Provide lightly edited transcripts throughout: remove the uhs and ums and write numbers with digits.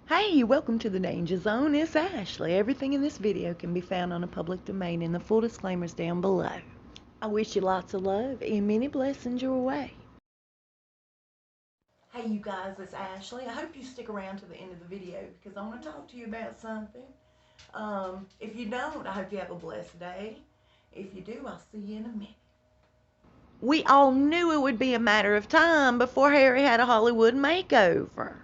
Hey, welcome to the Danger Zone. It's Ashley. Everything in this video can be found on a public domain and the full disclaimers down below. I wish you lots of love and many blessings your way. Hey you guys, it's Ashley. I hope you stick around to the end of the video because I want to talk to you about something. If you don't, I hope you have a blessed day. If you do, I'll see you in a minute. We all knew it would be a matter of time before Harry had a Hollywood makeover.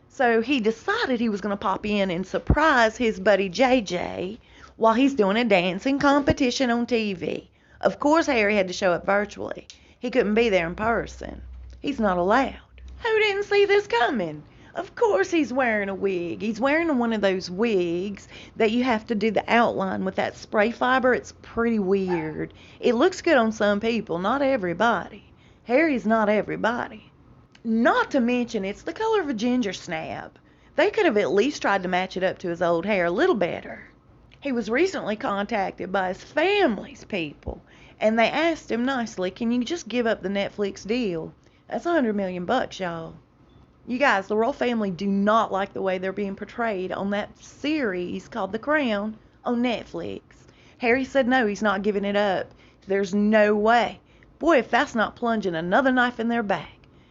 So he decided he was going to pop in and surprise his buddy JJ while he's doing a dancing competition on TV. Of course, Harry had to show up virtually. He couldn't be there in person. He's not allowed. Who didn't see this coming? Of course he's wearing a wig. He's wearing one of those wigs that you have to do the outline with that spray fiber. It's pretty weird. It looks good on some people, not everybody. Harry's not everybody. Not to mention, it's the color of a ginger snap. They could have at least tried to match it up to his old hair a little better. He was recently contacted by his family's people, and they asked him nicely, can you just give up the Netflix deal? That's $100 million bucks, y'all. You guys, the royal family do not like the way they're being portrayed on that series called The Crown on Netflix. Harry said no, he's not giving it up. There's no way. Boy, if that's not plunging another knife in their back.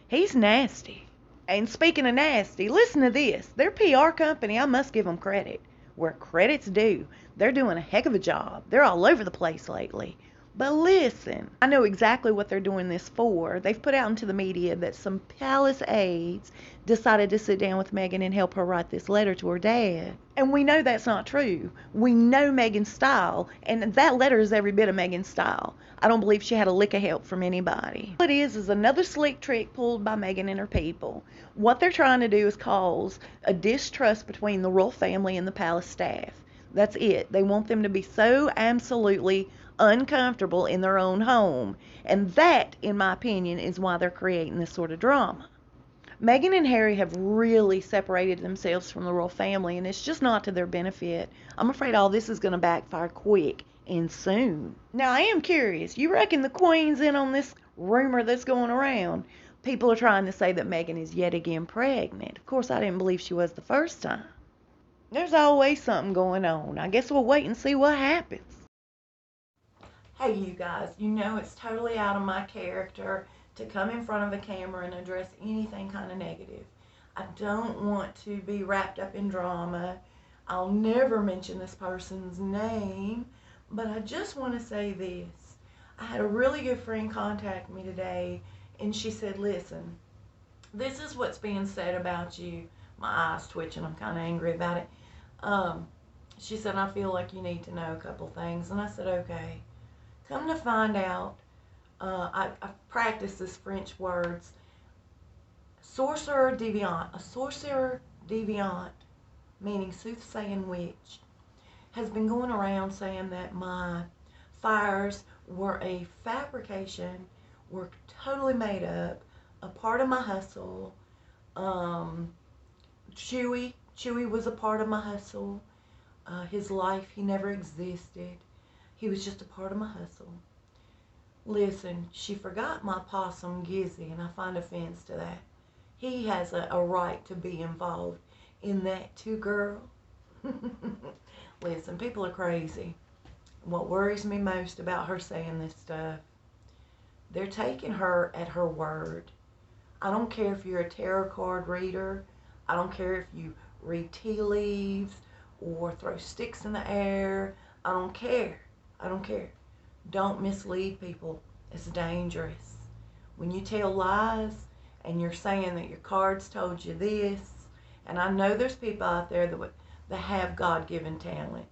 He's nasty. And speaking of nasty, listen to this. Their PR company, I must give them credit. Where credit's due. They're doing a heck of a job. They're all over the place lately. But listen, I know exactly what they're doing this for. They've put out into the media that some palace aides decided to sit down with Meghan and help her write this letter to her dad. And we know that's not true. We know Meghan's style, and that letter is every bit of Meghan's style. I don't believe she had a lick of help from anybody. What it is another slick trick pulled by Meghan and her people. What they're trying to do is cause a distrust between the royal family and the palace staff. That's it. They want them to be so absolutely uncomfortable in their own home. And that, in my opinion, is why they're creating this sort of drama. Meghan and Harry have really separated themselves from the royal family, and it's just not to their benefit. I'm afraid all this is going to backfire quick and soon. Now, I am curious. You reckon the Queen's in on this rumor that's going around? People are trying to say that Meghan is yet again pregnant. Of course, I didn't believe she was the first time. There's always something going on. I guess we'll wait and see what happens. Hey, you guys, you know it's totally out of my character to come in front of a camera and address anything kind of negative. I don't want to be wrapped up in drama. I'll never mention this person's name, but I just want to say this. I had a really good friend contact me today, and she said, listen, this is what's being said about you. My eyes twitching. I'm kind of angry about it. She said, I feel like you need to know a couple things. And I said, okay. Come to find out, I've practiced this French words. Sorcière deviant. A sorcière deviant, meaning soothsaying witch, has been going around saying that my fires were a fabrication, were totally made up, a part of my hustle. Chewi was a part of my hustle. His life, he never existed. He was just a part of my hustle. Listen, she forgot my possum Gizzy, and I find offense to that. He has a right to be involved in that too, girl. Listen, people are crazy. What worries me most about her saying this stuff, they're taking her at her word. I don't care if you're a tarot card reader. I don't care if you read tea leaves or throw sticks in the air. I don't care. I don't care. Don't mislead people. It's dangerous. When you tell lies and you're saying that your cards told you this, and I know there's people out there that have God-given talent.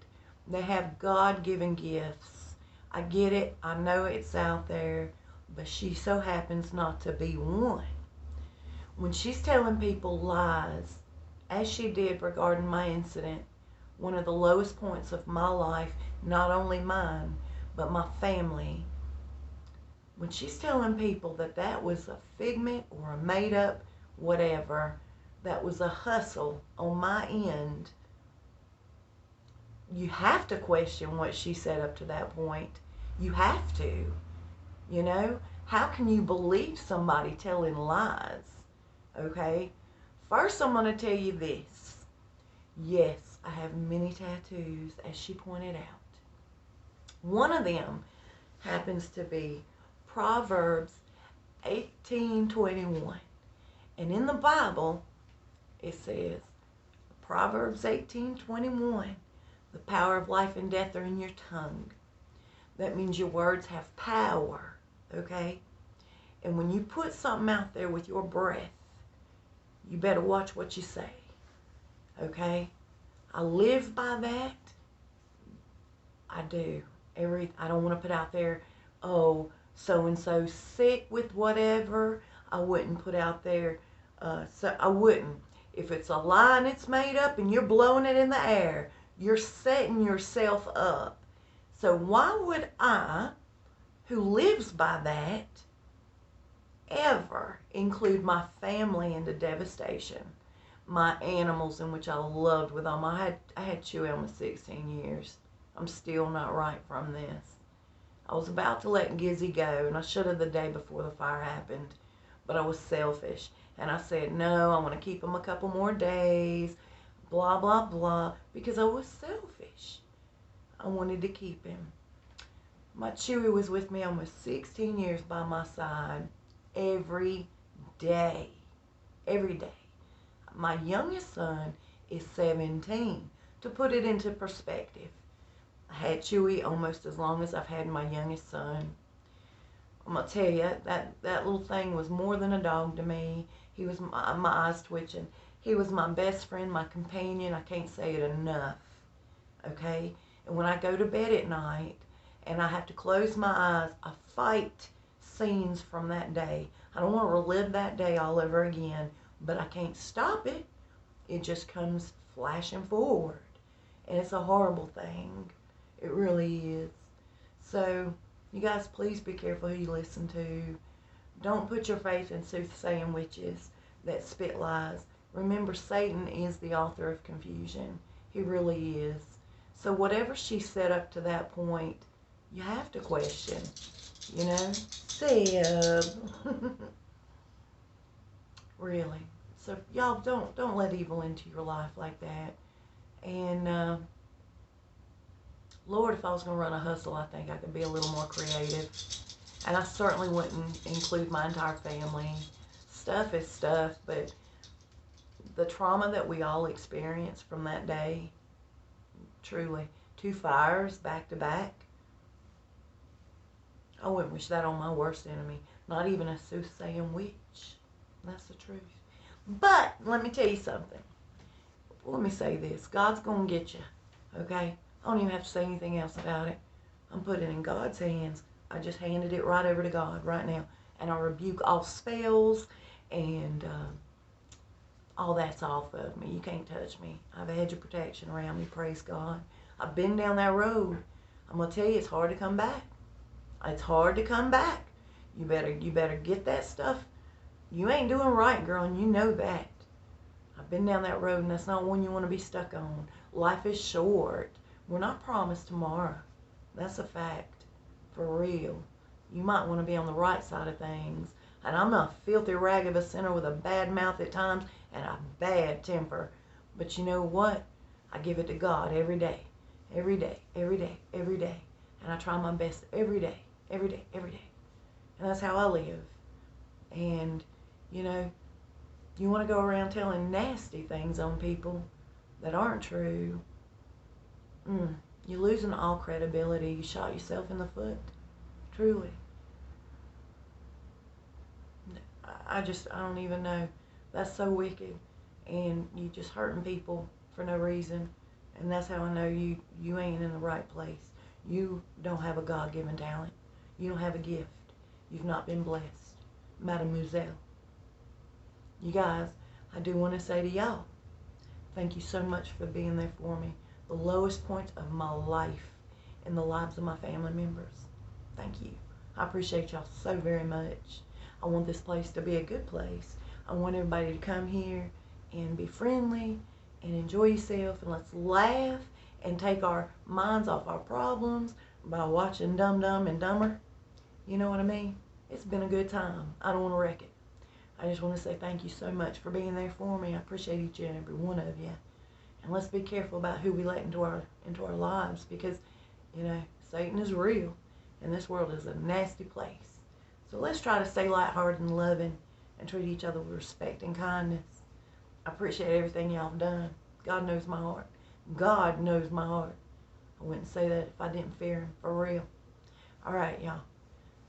They have God-given gifts. I get it. I know it's out there, but she so happens not to be one. When she's telling people lies, as she did regarding my incident, one of the lowest points of my life, not only mine, but my family, when she's telling people that that was a figment or a made-up whatever, that was a hustle on my end, you have to question what she said up to that point. You have to. You know? How can you believe somebody telling lies? Okay? First, I'm going to tell you this. Yes, I have many tattoos, as she pointed out. One of them happens to be Proverbs 18:21. And in the Bible, it says, Proverbs 18:21, the power of life and death are in your tongue. That means your words have power, okay? And when you put something out there with your breath, you better watch what you say, okay? I live by that. I do. I don't want to put out there, oh, so-and-so sick with whatever. I wouldn't put out there, I wouldn't. If it's a lie and it's made up and you're blowing it in the air, you're setting yourself up. So why would I, who lives by that, ever include my family into devastation? My animals, in which I loved with all my, I had Chewi almost 16 years. I'm still not right from this. I was about to let Gizzy go, and I should have the day before the fire happened, but I was selfish. And I said, no, I want to keep him a couple more days, blah, blah, blah, because I was selfish. I wanted to keep him. My Chewi was with me almost 16 years by my side every day. Every day. My youngest son is 17. To put it into perspective, I had Chewi almost as long as I've had my youngest son. I'm going to tell you, that little thing was more than a dog to me. He was my eyes twitching. He was my best friend, my companion. I can't say it enough, okay? And when I go to bed at night and I have to close my eyes, I fight scenes from that day. I don't want to relive that day all over again, but I can't stop it. It just comes flashing forward. And it's a horrible thing. It really is. So, you guys, please be careful who you listen to. Don't put your faith in soothsaying witches that spit lies. Remember, Satan is the author of confusion. He really is. So whatever she set up to that point, you have to question. You know? Seb. Really. So, y'all, don't let evil into your life like that. And, Lord, if I was going to run a hustle, I think I could be a little more creative. And I certainly wouldn't include my entire family. Stuff is stuff, but the trauma that we all experienced from that day, truly, 2 fires back to back, I wouldn't wish that on my worst enemy. Not even a soothsaying witch. That's the truth. But, let me tell you something. Let me say this. God's going to get you, okay? I don't even have to say anything else about it. I'm putting it in God's hands. I just handed it right over to God right now. And I rebuke all spells and all that's off of me. You can't touch me. I have a hedge of protection around me, praise God. I've been down that road. I'm going to tell you, it's hard to come back. It's hard to come back. You better get that stuff. You ain't doing right, girl, and you know that. I've been down that road, and that's not one you want to be stuck on. Life is short. We're not promised tomorrow. That's a fact. For real. You might want to be on the right side of things. And I'm a filthy rag of a sinner with a bad mouth at times and a bad temper. But you know what? I give it to God every day. Every day. Every day. Every day. And I try my best every day. Every day. Every day. And that's how I live. And, you know, you want to go around telling nasty things on people that aren't true, you're losing all credibility. You shot yourself in the foot. Truly. I don't even know. That's so wicked. And you just hurting people for no reason. And that's how I know you ain't in the right place. You don't have a God-given talent. You don't have a gift. You've not been blessed. Mademoiselle. You guys, I do want to say to y'all, thank you so much for being there for me. The lowest points of my life in the lives of my family members. Thank you. I appreciate y'all so very much. I want this place to be a good place. I want everybody to come here and be friendly and enjoy yourself, and let's laugh and take our minds off our problems by watching Dumb Dumb and Dumber. You know what I mean? It's been a good time. I don't want to wreck it. I just want to say thank you so much for being there for me. I appreciate each and every one of you. And let's be careful about who we let into our lives, because, you know, Satan is real, and this world is a nasty place. So let's try to stay lighthearted and loving and treat each other with respect and kindness. I appreciate everything y'all have done. God knows my heart. God knows my heart. I wouldn't say that if I didn't fear him, for real. All right, y'all.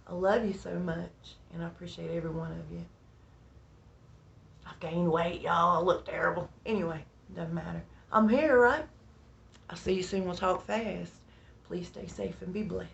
I love you so much, and I appreciate every one of you. I've gained weight, y'all. I look terrible. Anyway, doesn't matter. I'm here, right? I'll see you soon. We'll talk fast. Please stay safe and be blessed.